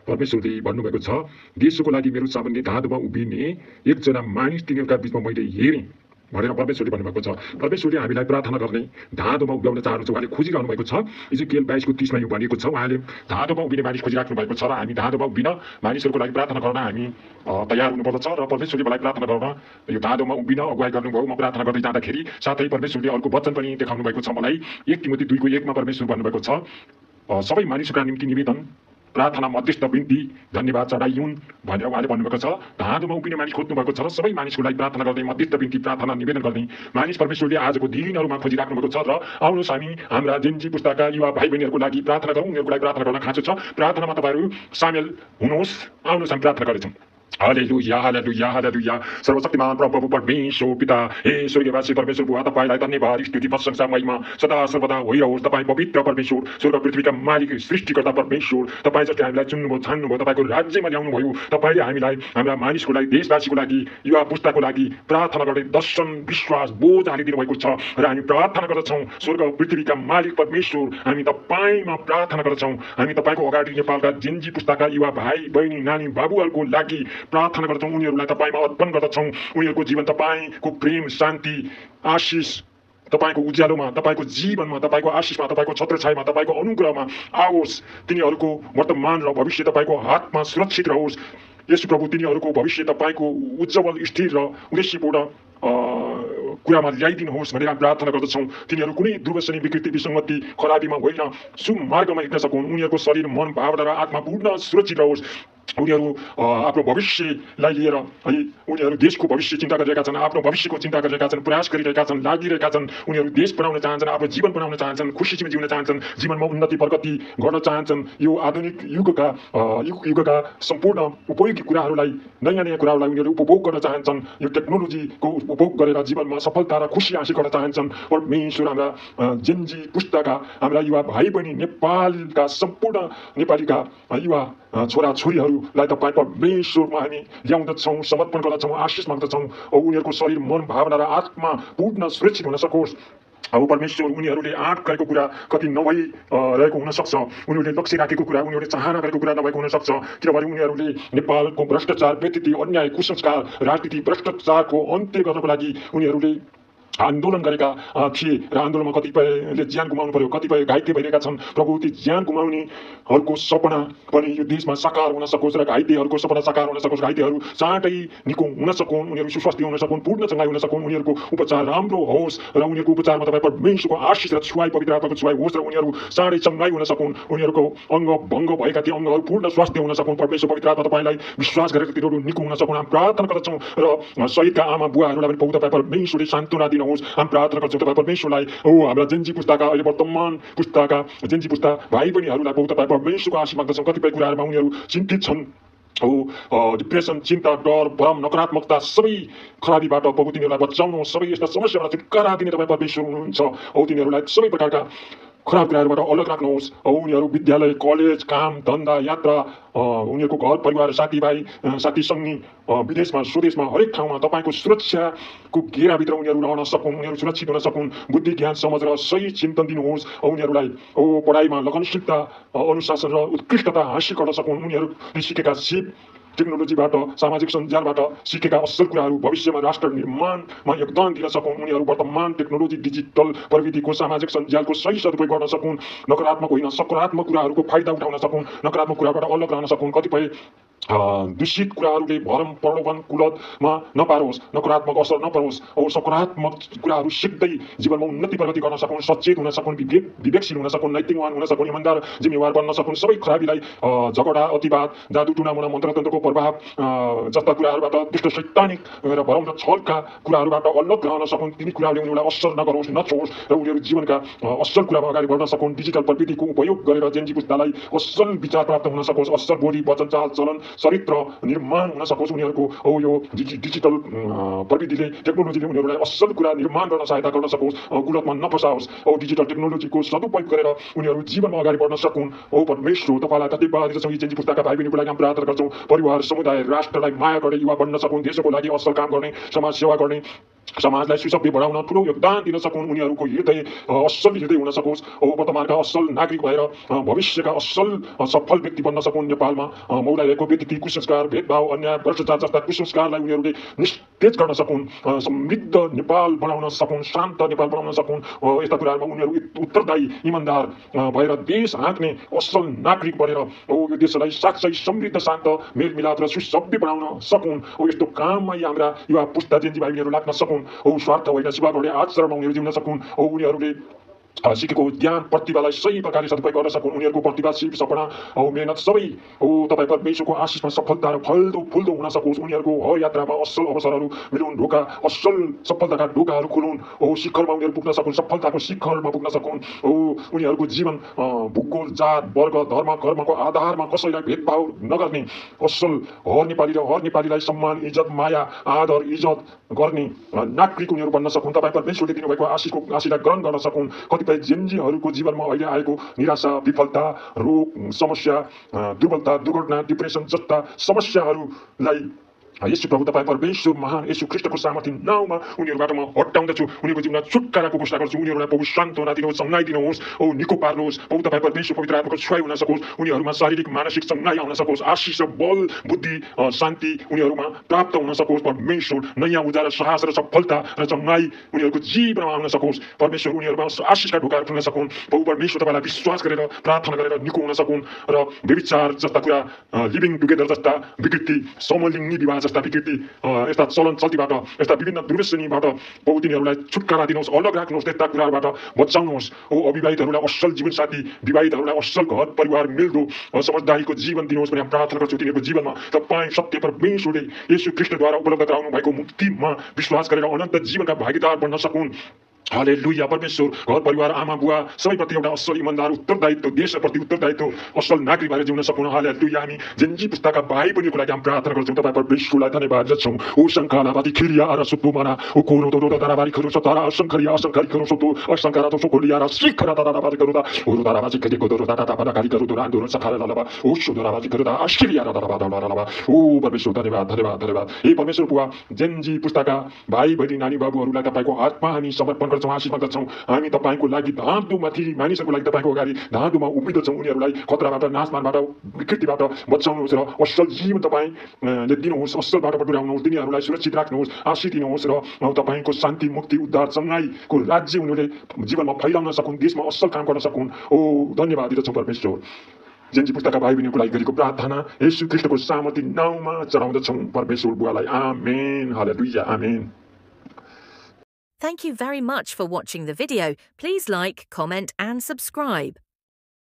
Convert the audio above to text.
परमेश्वरले भन्नुभएको छ, देशको लागि मेरो सामुन्ने धाँधोमा उभिने एकजना मानिस तिनीहरूका बिचमा मैले हेरेँ भनेर परमेश्वरले भन्नुभएको छ। परमेश्वरले हामीलाई प्रार्थना गर्ने धाँधोमा उभ्याउन चाहनुहुन्छ। उहाँले खोजिरहनु भएको छ। इजकिएल 22:30 यो भनिएको छ, उहाँले धाँधोमा उभिने मानिस खोजिराख्नु भएको छ र हामी धाँधोमा उभिन मानिसहरूको लागि प्रार्थना गर्न हामी तयार हुनुपर्दछ। र परमेश्वरले मलाई प्रार्थना गर्न यो धाँधोमा उभिन अगुवाई गर्नुभयो। म प्रार्थना गर्दै जाँदाखेरि साथै परमेश्वरले अर्को वचन पनि देखाउनु भएको छ मलाई। 1 तिमोथी 2:1 परमेश्वर भन्नुभएको छ, सबै मानिसहरूका निम्ति निवेदन, प्रार्थना, मध्यस्थ, बिन्ती, धन्यवाद चढाइयुन् भनेर उहाँले भन्नुभएको छ। धाँधोमा उभिने मानिस खोज्नु भएको छ र सबै मानिसको लागि प्रार्थना गर्ने, मध्यस्थ, बिन्ती, प्रार्थना, निवेदन गर्ने मानिस परमेश्वरले आजको दिनहरूमा खोजिराख्नु भएको छ। र आउनुहोस् हामी हाम्रा जेनजी पुस्ताका युवा भाइ बहिनीहरूको लागि प्रार्थना गरौँ। उनीहरूको लागि प्रार्थना गर्न खाँचो छ। प्रार्थनामा तपाईँहरू सामेल हुनुहोस्। आउनुहोस् हामी प्रार्थना गर्छौँ। हालेलुया, हालेलुया, हालेलुया। सर्वशक्तिमान प्रभु परमेश्वर पिता, हे स्वर्गवासी परमेश्वर बुवा, तपाईँलाई धन्यवाद, स्तुति, प्रशंसा, महिमा सदा सर्वदा होइरहोस्। तपाईँ पवित्र परमेश्वर, स्वर्ग पृथ्वीका मालिक, सृष्टिकर्ता परमेश्वर, तपाईँ जसले हामीलाई चुन्नुभयो, छान्नुभयो, तपाईँको राज्यमा ल्याउनु भयो। तपाईँले हामीलाई हाम्रा मानिसको लागि, देशवासीको लागि, युवा पुस्ताको लागि प्रार्थना गर्ने दर्शन, विश्वास, बोझ हालिदिनु भएको छ। र हामी प्रार्थना गर्दछौँ, स्वर्ग पृथ्वीका मालिक परमेश्वर, हामी तपाईँमा प्रार्थना गर्दछौँ। हामी तपाईँको अगाडि नेपालका जेनजी पुस्ताका युवा भाइ बहिनी, नानी बाबुहरूको लागि प्रार्थना गर्छौँ। उनीहरूलाई तपाईँमा अर्पण गर्दछौँ। उनीहरूको जीवन तपाईँको प्रेम, शान्ति, आशिष, तपाईँको उज्यालोमा, तपाईँको जीवनमा, तपाईँको आशिषमा, तपाईँको छत्रछायामा, तपाईँको अनुग्रहमा आओस्। तिनीहरूको वर्तमान र भविष्य तपाईँको हातमा सुरक्षित रहोस्। यसु प्रभु, तिनीहरूको भविष्य तपाईँको उज्जवल, स्थिर र उद्देश्यपूर्ण कुरामा ल्याइदिनुहोस् भनेर हामी प्रार्थना गर्दछौँ। तिनीहरू कुनै दुर्व्यसनी, विकृति, विसङ्गति, खराबीमा होइन, सुमार्गमा हिँड्न सकुन्। उनीहरूको शरीर, मन, भावना र आत्मा पूर्ण सुरक्षित रहोस्। उनीहरू आफ्नो भविष्यलाई लिएर है, उनीहरू देशको भविष्य चिन्ता गरिरहेका छन्, आफ्नो भविष्यको चिन्ता गरिरहेका छन्, प्रयास गरिरहेका छन्, लागिरहेका छन्। उनीहरू देश बनाउन चाहन्छन्, आफ्नो जीवन बनाउन चाहन्छन्, खुसीमा जिउन चाहन्छन्, जीवनमा उन्नति प्रगति गर्न चाहन्छन्। यो आधुनिक युगका सम्पूर्ण उपयोगी कुराहरूलाई, नयाँ नयाँ कुराहरूलाई उनीहरू उपभोग गर्न चाहन्छन्। यो टेक्नोलोजीको उपभोग गरेर जीवनमा सफलता र खुसी हासिल गर्न चाहन्छन्। परमेश्वर, हाम्रा जेनजी पुस्ताका हाम्रा युवा भाइ बहिनी, नेपालका सम्पूर्ण नेपालीका युवा छोरा छोरीहरूलाई तपाईँ परमेश्वरमा हामी ल्याउँदछौँ, समर्पण गर्दछौँ, आशिष माग्दछौँ। उनीहरूको शरीर, मन, भावना र आत्मा पूर्ण सुरक्षित हुन सकोस्। अब परमेश्वर, उनीहरूले आँट गरेको कुरा कति नभई रहेको हुनसक्छ। उनीहरूले लक्ष्य राखेको कुरा, उनीहरूले चाहना गरेको कुरा नभएको हुनसक्छ। किनभने उनीहरूले नेपालको भ्रष्टाचार, व्यतिथि, अन्याय, कुसंस्कार, राजनीति, भ्रष्टाचारको अन्त्य गर्नको लागि उनीहरूले आन्दोलन गरेका थिए र आन्दोलनमा कतिपयले ज्यान गुमाउनु पर्यो, कतिपय घाइते भइरहेका छन्। प्रभु, ती ज्यान गुमाउनेहरूको सपना पनि यो देशमा साकार हुन सकोस् र घाइतेहरूको सपना साकार हुन सकोस्। घाइतेहरू चाँडै निको हुन सकुन्, उनीहरू सुस्वस्थ हुन सकुन्, पूर्ण चङ्गाइ हुन सकुन्, उनीहरूको उपचार राम्रो होस् र उनीहरूको उपचारमा तपाईँ परमेश्वरको आशिष र छुवाई, पवित्र आत्माको छुवाई होस् र उनीहरू चाँडै चङ्गाइ हुन सकुन्। उनीहरूको अङ्ग भङ्ग भएका ती अङ्गहरू पूर्ण स्वास्थ्य हुन सकुन्। परमेश्वर, पवित्र आत्मा तपाईँलाई विश्वास गरेर तिनीहरू निको हुन सकुन्। हामी प्रार्थना गर्दछौँ र शहीदका आमा बुवाहरूलाई पनि तपाईँ परमेश्वरले सान्त्वना दिनुहोस्। हामी प्रार्थना गर्छौँ तपाईँ परमेश्वरलाई, हाम्रा जेनजी पुस्ताका, अहिले वर्तमान पुस्ताका जेनजी पुस्ता भाइ बहिनीहरूलाई तपाईँ परमेश्वरको आशिष माग्दछौँ। कतिपय कुराहरूमा उनीहरू चिन्तित छन्। डिप्रेसन, चिन्ता, डर, भ्रम, नकारात्मकता, सबै खराबीबाट प्रभु तिनीहरूलाई बचाउनु। सबै यस्ता समस्याबाट छुटकारा दिने तपाईँ परमेश्वर हुनुहुन्छ। तिनीहरूलाई सबै प्रकारका खराब कुराहरूबाट अलग राख्नुहोस्। उनीहरू विद्यालय, कलेज, काम, धन्दा, यात्रा, उनीहरूको घर परिवार, साथीभाइ, साथी सङ्गी, विदेशमा, स्वदेशमा, हरेक ठाउँमा तपाईँको सुरक्षाको घेराभित्र उनीहरू रहन सकुन्, उनीहरू सुरक्षित हुन सकुन्। बुद्धि, ज्ञान, समझ र सही चिन्तन दिनुहोस्। उनीहरूलाई पढाइमा लगनशीलता, अनुशासन र उत्कृष्टता हासिल गर्न सकुन्। उनीहरूले सिकेका सिप, टेक्नोलोजीबाट, सामाजिक सञ्जालबाट सिकेका असल कुराहरू भविष्यमा राष्ट्र निर्माणमा योगदान दिन सकुन्। उनीहरू वर्तमान टेक्नोलोजी, डिजिटल प्रविधिको, सामाजिक सञ्जालको सही सदुपयोग गर्न सकुन्। नकारात्मक होइन, सकारात्मक कुराहरूको फाइदा उठाउन सकुन्। नकारात्मक कुराबाट अलग रहन सकुन्। कतिपय दूषित कुराहरूले भरम, प्रलोभन, कुलतमा नपारोस्, नकारात्मक असर नपरोस्। सकारात्मक कुराहरू सिक्दै जीवनमा उन्नति प्रगति गर्न सकुन्, सचेत हुन सकुन्, विवेकशील हुन सकुन्, नैतिकवान हुन सकुन्, इमान्दार, जिम्मेवार बन्न सकुन्। सबै खराबीलाई, झगडा, अतिवाद, जादु, टुनामुना, मन्त्रतन्त्रको प्रभाव जस्ता कुराहरूबाट, दुष्ट शैतानिक र भरम र छलका कुराहरूबाट अलग रहन सकुन्। तिनी कुराहरूले उनीहरूलाई असर नगरोस्, नछोस् र उनीहरू जीवनका असल कुरामा अगाडि बढ्न सकुन्। डिजिटल प्रविधिको उपयोग गरेर जेनजी पुस्तालाई असल विचार प्राप्त हुन सकोस्, असल बोली, वचन, चाल चलन, चरित्र निर्माण हुन सकोस्। उनीहरूको यो डिजिटल प्रविधिले, टेक्नोलोजीले उनीहरूलाई असल कुरा निर्माण गर्न सहायता गर्न सकोस्। कुलतमा नफसाओस्। डिजिटल टेक्नोलोजीको सदुपयोग गरेर उनीहरू जीवनमा अगाडि बढ्न सकुन्। परमेश्वर, तपाईँलाई धन्यवाद दिन्छौँ। यी जेनजी पुस्ताका भाइ बहिनीको लागि हामी प्रार्थना गर्छौँ। परिवार, समुदाय, राष्ट्रलाई माया गर्ने युवा बन्न सकुन्। देशको लागि असल काम गर्ने, समाज सेवा गर्ने समाजलाई सुसभ्य बनाउन ठुलो योगदान दिन सकुन्, उनीहरूको हृदय असल हृदय हुन सकोस्, वर्तमानका असल नागरिक भएर भविष्यका असल सफल व्यक्ति बन्न सकुन्। नेपालमा मौलाइरहेको व्यक्ति कुसंस्कार, भेदभाव, अन्याय, भ्रष्टाचार जस्ता कुसंस्कारलाई उनीहरूले निस्तेज गर्न सकुन्, समृद्ध नेपाल बनाउन सकुन्, शान्त नेपाल बनाउन सकुन्। यस्ता कुराहरूमा उनीहरू उत्तरदायी, इमान्दार भएर देश हाँक्ने असल नागरिक बनेर यो देशलाई साँच्चै समृद्ध, शान्त, मेलमिलाप र सुसभ्य बनाउन सकुन्। यस्तो काममा हाम्रा युवा पुस्ता जेन्जी भाइ बहिनीहरू लाग्न सकुन्। स्वार्थ होइन, सेवाभावले आचरणमा उनीहरू जिउन सकुन्। उनीहरूले सिकेको ज्ञान प्रतिभालाई सही प्रकारले सदुपयोग गर्न सकुन्। उनीहरूको प्रतिभा, सिप, सपना मेहनत सबै तपाईँ परमेश्वरको आशिषमा सफलता र फल्दो फुल्दो हुन सकोस्। उनीहरूको हर यात्रामा असल अवसरहरू मिलुन्, ढोका असल सफलताका ढोकाहरू खुलुन्। शिखरमा उनीहरू पुग्न सकुन्, सफलताको शिखरमा पुग्न सकुन्। उनीहरूको जीवन भूगोल, जात, वर्ग, धर्म, कर्मको आधारमा कसैलाई भेदभाव नगर्ने असल हर नेपाली र हर नेपालीलाई सम्मान, इज्जत, माया, आदर, इज्जत गर्ने नागरिक उनीहरू बन्न सकुन्। तपाईँ परमेश्वरले दिनुभएको आशिषलाई ग्रहण गर्न सकुन्। कतिपय जेन्जीहरूको जीवनमा अहिले आएको निराशा, विफलता, रोग, समस्या, दुर्बलता, दुर्घटना, डिप्रेसन जस्ता समस्याहरूलाई यसु प्रभु तपाईँ परमेश्वर महान यसु ख्रीष्टको सामर्थ्य नाउँमा उनीहरूबाट म हटाउँदछु। उनीहरूको जीवनमा छुटकाराको घोषणा गर्छु। उनीहरूलाई प्रभु सान्त्वना दिनुहोस्, सङ्घाइ दिनुहोस्, निको पार्नुहोस्। प्रभु तपाईँ परमेश्वर पवित्र आत्माको छुवाई हुन सकोस्। उनीहरूमा शारीरिक, मानसिक सङ्घाइ आउन सकोस्। आशिष र बल, बुद्धि, शान्ति उनीहरूमा प्राप्त हुन सकोस्। परमेश्वर नयाँ ऊर्जा र साहस र सफलता र सङ्घाइ उनीहरूको जीवनमा आउन सकोस्। परमेश्वर उनीहरूमा आशिषका ढोकाहरू खुल्न सकुन्। प्रभु परमेश्वर तपाईँलाई विश्वास गरेर, प्रार्थना गरेर निको हुन सकुन् र व्यभिचार जस्ता कुरा, लिभिङ टुगेदर जस्ता विकृति, समलिङ्गी विवाह जस्ता विकृति, यस्ता चलन चल्तीबाट, यस्ता विभिन्न दुर्व्यसनीबाट प्रभु तिनीहरूलाई छुटकारा दिनुहोस्, अलग राख्नुहोस्, त्यस्ता कुराहरूबाट बचाउनुहोस्। अविवाहितहरूलाई असल जीवनसाथी, विवाहितहरूलाई असल घर परिवार मिल्दो समझदारीको जीवन दिनुहोस् भने प्रार्थना गर्छु। तिनीहरूको जीवनमा तपाईँ सत्य परमेश्वरले येशू ख्रीष्टद्वारा उपलब्ध गराउनु भएको मुक्तिमा विश्वास गरेर अनन्त जीवनका भागीदार बन्न सकुन्। हालेलुया। परमेश्वर घर परिवार, आमा बुवा सबैप्रति एउटा असल इमान्दार, उत्तरदायित्व, देशप्रति उत्तरदायित्व, असल नागरिक भएर जिउन सक्नु। हालेलुया। हामी जेन्जी पुस्ताका भाइ बहिनीको लागि हामी प्रार्थना गर्छौँ। तपाईँ परमेश्वरलाई धन्यवाद दिन्छौँ। ओ शङ्कालाबादी खिरिया आरा सुत्तुमाना ओ कोरो तो ताराबारी खरु सतारा असंखरिया असंखरि खरु सुत्तु असंकारा तो सोकोलिया रा शिखरा ताराबारी करुदा ओ ताराबाजी कजे को दोरा ताता पादा कारी करू दोरा दोरा सखाला लबा ओ शुदराबाजी करुदा आश्चर्य रा ताराबादा लबा ओ परमेश्वर धन्यवाद धन्यवाद धन्यवाद। हे परमेश्वर बुवा, जेन्जी पुस्ताका भाइ बहिनी, नानी बाबुहरूलाई तपाईँको हातमा हामी समर्पण गर्छौँ, आशीर्वाद गर्छौँ। हामी तपाईँको लागि धाँधुमाथि मानिसहरूको लागि तपाईँको अगाडि धाँधुमा उभिँदछौँ। उनीहरूलाई खतराबाट, नाशमानबाट, विकृतिबाट बचाउनुहोस् र असल जीवन तपाईँले दिनुहोस्। असल बाटोबाट डुराउनुहोस्, तिनीहरूलाई सुरक्षित राख्नुहोस्, आशीष दिनुहोस् र तपाईँको शान्ति, मुक्ति, उद्धार, सङ्घाइको राज्य उनीहरूले जीवनमा फैलाउन सकुन्, देशमा असल काम गर्न सकुन्। धन्यवाद दिदछौँ परमेश्वर। जेन्जी पुस्ताका भाइ बहिनीको लागि गरेको प्रार्थना येशू ख्रीष्टको सामर्थ्य नाउँमा चढाउँदछौँ परमेश्वर बुवालाई। आमेन। हालेलुया। आमेन। Thank you very much for watching the video. Please like, comment and subscribe.